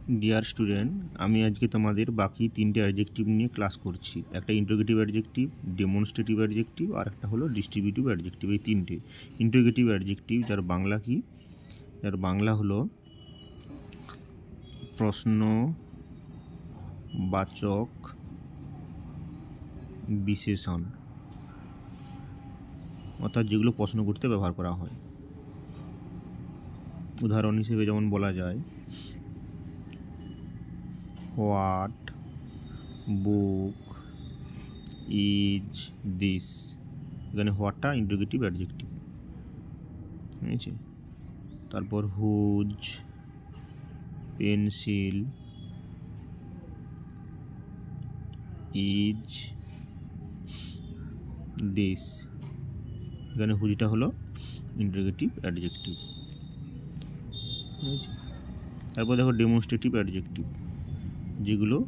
Dear student, আমি আজকে তোমাদের বাকি তিনটে অ্যাডজেক্টিভ নিয়ে ক্লাস করছি। একটা ইন্টারোগেটিভ অ্যাডজেক্টিভ, ডেমনস্ট্রেটিভ অ্যাডজেক্টিভ, আর একটা হলো ডিস্ট্রিবিউটিভ অ্যাডজেক্টিভ। এই তিনটে ইন্টারোগেটিভ অ্যাডজেক্টিভ, যার বাংলা হলো প্রশ্নবাচক বিশেষণ, অর্থাৎ যেগুলো প্রশ্ন করতে ব্যবহার করা হয়। উদাহরণ হিসেবে যেমন বলা যায়, হোয়াট বুক ইজ দিস। এখানে হোয়াটটা ইন্টারোগেটিভ অ্যাডজেক্টিভ, ঠিক আছে। তারপর হুজ পেন্সিল ইজ দিস। এখানে হুজটা হলো ইন্টারোগেটিভ অ্যাডজেক্টিভ, ঠিক আছে। তারপর দেখো ডেমনস্ট্রেটিভ অ্যাডজেক্টিভ, যেগুলো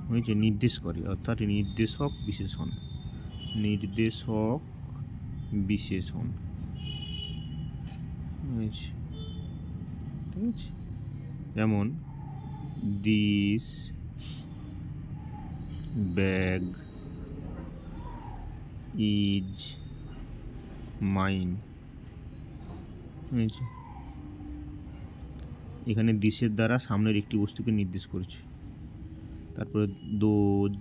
হয়েছে নির্দেশ করে, অর্থাৎ নির্দেশক বিশেষণ। ঠিক আছে। যেমন দিস ব্যাগ ইজ মাইন। এখানে দিসের দ্বারা সামনের একটি বস্তুকে নির্দেশ করছে। তারপরে দোজ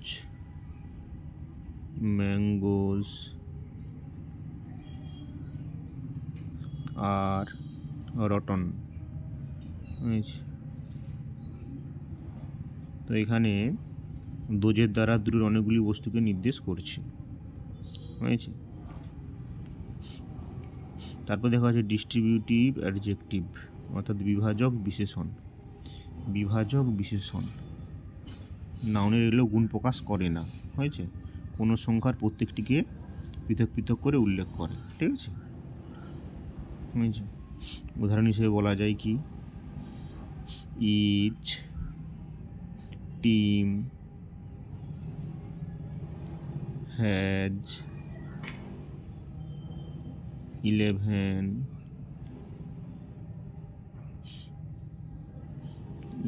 ম্যাঙ্গোস আর রটন। তো এখানে দোজের দ্বারা দূরের অনেকগুলি বস্তুকে নির্দেশ করছে, হয়েছে। তারপর দেখা যাচ্ছে ডিস্ট্রিবিউটিভ অ্যাডজেক্টিভ, অর্থাৎ বিভাজক বিশেষণ। নাউনের এগুলো গুণ প্রকাশ করে না, হয়েছে। কোনো সংখ্যার প্রত্যেকটিকে পৃথক পৃথক করে উল্লেখ করে, ঠিক আছে, হয়েছে। উদাহরণ হিসেবে বলা যায় কি, ইচ টিম হ্যাজ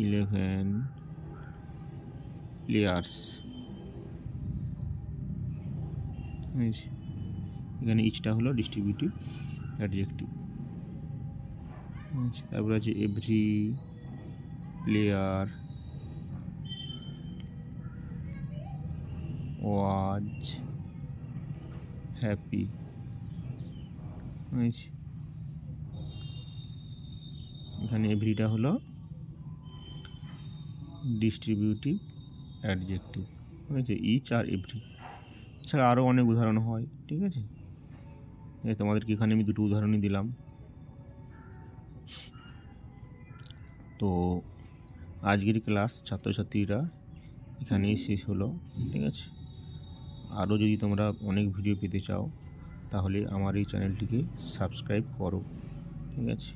11 প্লেয়ার্স। এখানে ইচটা হলো ডিস্ট্রিবিউটিভ অ্যাডজেক্টিভ। তারপর আছে এভরি প্লেয়ার ওয়াজ হ্যাপি। এখানে এভরিটা হলো ডিস্ট্রিবিউটিভ অ্যাডজেক্টিভ, হয়েছে, ইচ আর এভরি। এছাড়া আরও অনেক উদাহরণ হয়, ঠিক আছে। তোমাদেরকে এখানে আমি দুটো উদাহরণই দিলাম। তো আজকের ক্লাস ছাত্রছাত্রীরা এখানেই শেষ হলো, ঠিক আছে। আরও যদি তোমরা অনেক ভিডিও পেতে চাও, তাহলে আমার এই চ্যানেলটিকে সাবস্ক্রাইব করো, ঠিক আছে।